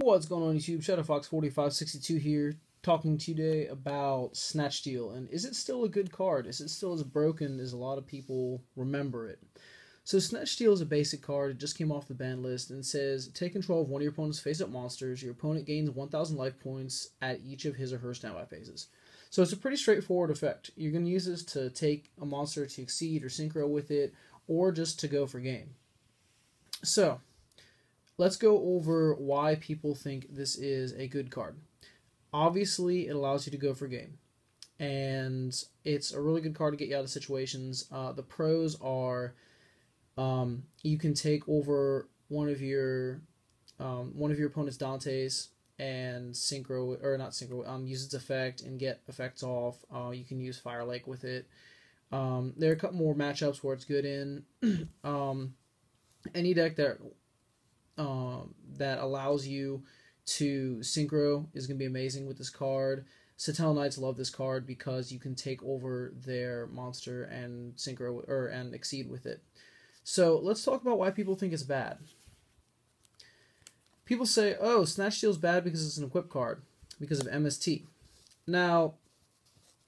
What's going on YouTube? ShadowFox4562 here, talking to you today about Snatch Steal. And is it still a good card? Is it still as broken as a lot of people remember it? So Snatch Steal is a basic card. It just came off the ban list and says, take control of one of your opponent's face-up monsters. Your opponent gains 1,000 life points at each of his or her standby phases. So it's a pretty straightforward effect. You're going to use this to take a monster to exceed or synchro with it, or just to go for game. So let's go over why people think this is a good card. Obviously, it allows you to go for game, and it's a really good card to get you out of situations. The pros are you can take over one of your opponent's Dante's and synchro, or not synchro, use its effect and get effects off. You can use Fire Lake with it. There are a couple more matchups where it's good in. Any deck that allows you to synchro is going to be amazing with this card. Satellite Knights love this card because you can take over their monster and synchro and exceed with it. So let's talk about why people think it's bad. People say, oh, Snatch Steal is bad because it's an equip card, because of MST. Now,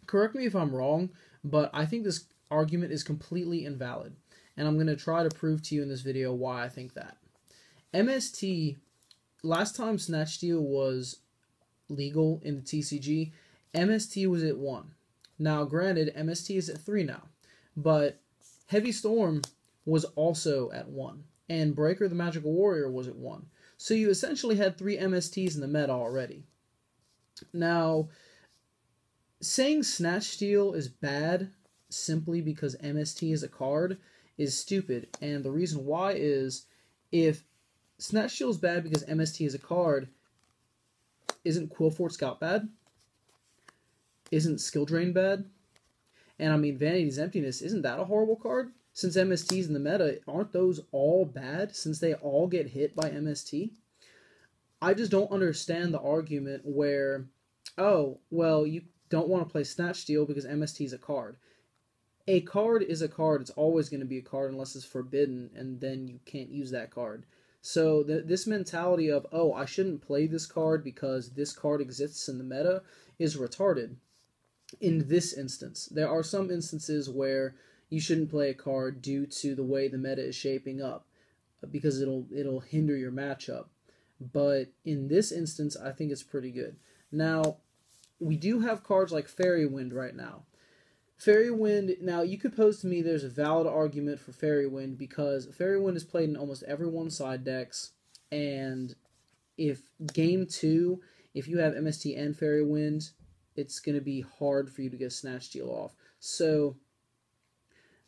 correct me if I'm wrong, but I think this argument is completely invalid. And I'm going to try to prove to you in this video why I think that. MST, last time Snatch Steal was legal in the TCG, MST was at 1. Now, granted, MST is at 3 now, but Heavy Storm was also at 1, and Breaker the Magical Warrior was at 1. So you essentially had 3 MSTs in the meta already. Now, saying Snatch Steal is bad simply because MST is a card is stupid, and the reason why is, if Snatch Steal is bad because MST is a card, isn't Quillfort Scout bad? Isn't Skill Drain bad? And I mean, Vanity's Emptiness, isn't that a horrible card? Since MST's in the meta, aren't those all bad since they all get hit by MST? I just don't understand the argument where, oh, well, you don't want to play Snatch Steal because MST is a card. A card is a card. It's always going to be a card unless it's forbidden, and then you can't use that card. So this mentality of, oh, I shouldn't play this card because this card exists in the meta is retarded in this instance. There are some instances where you shouldn't play a card due to the way the meta is shaping up because it'll hinder your matchup. But in this instance, I think it's pretty good. Now, we do have cards like Fairy Wind right now. Fairy Wind, now you could pose to me there's a valid argument for Fairy Wind because Fairy Wind is played in almost every one-side decks, and if Game 2, if you have MST and Fairy Wind, it's going to be hard for you to get Snatch Steal off. So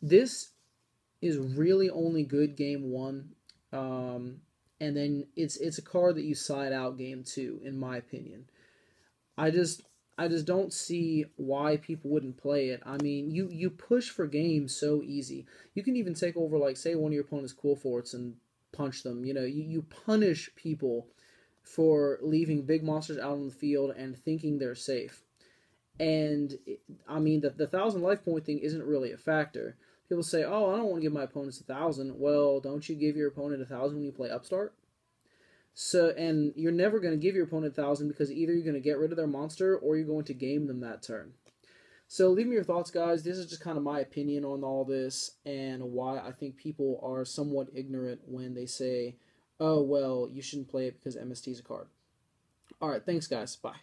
this is really only good Game 1, and then it's a card that you side out Game 2, in my opinion. I just don't see why people wouldn't play it. I mean, you push for games so easy. You can even take over, like, say, one of your opponent's Quillforts and punch them. You know, you punish people for leaving big monsters out on the field and thinking they're safe. And, I mean, the 1,000 life point thing isn't really a factor. People say, oh, I don't want to give my opponents 1,000. Well, don't you give your opponent 1,000 when you play Upstart? So, and you're never going to give your opponent 1,000 because either you're going to get rid of their monster or you're going to game them that turn. So leave me your thoughts, guys. This is just kind of my opinion on all this and why I think people are somewhat ignorant when they say, oh, well, you shouldn't play it because MST is a card. Alright, thanks, guys. Bye.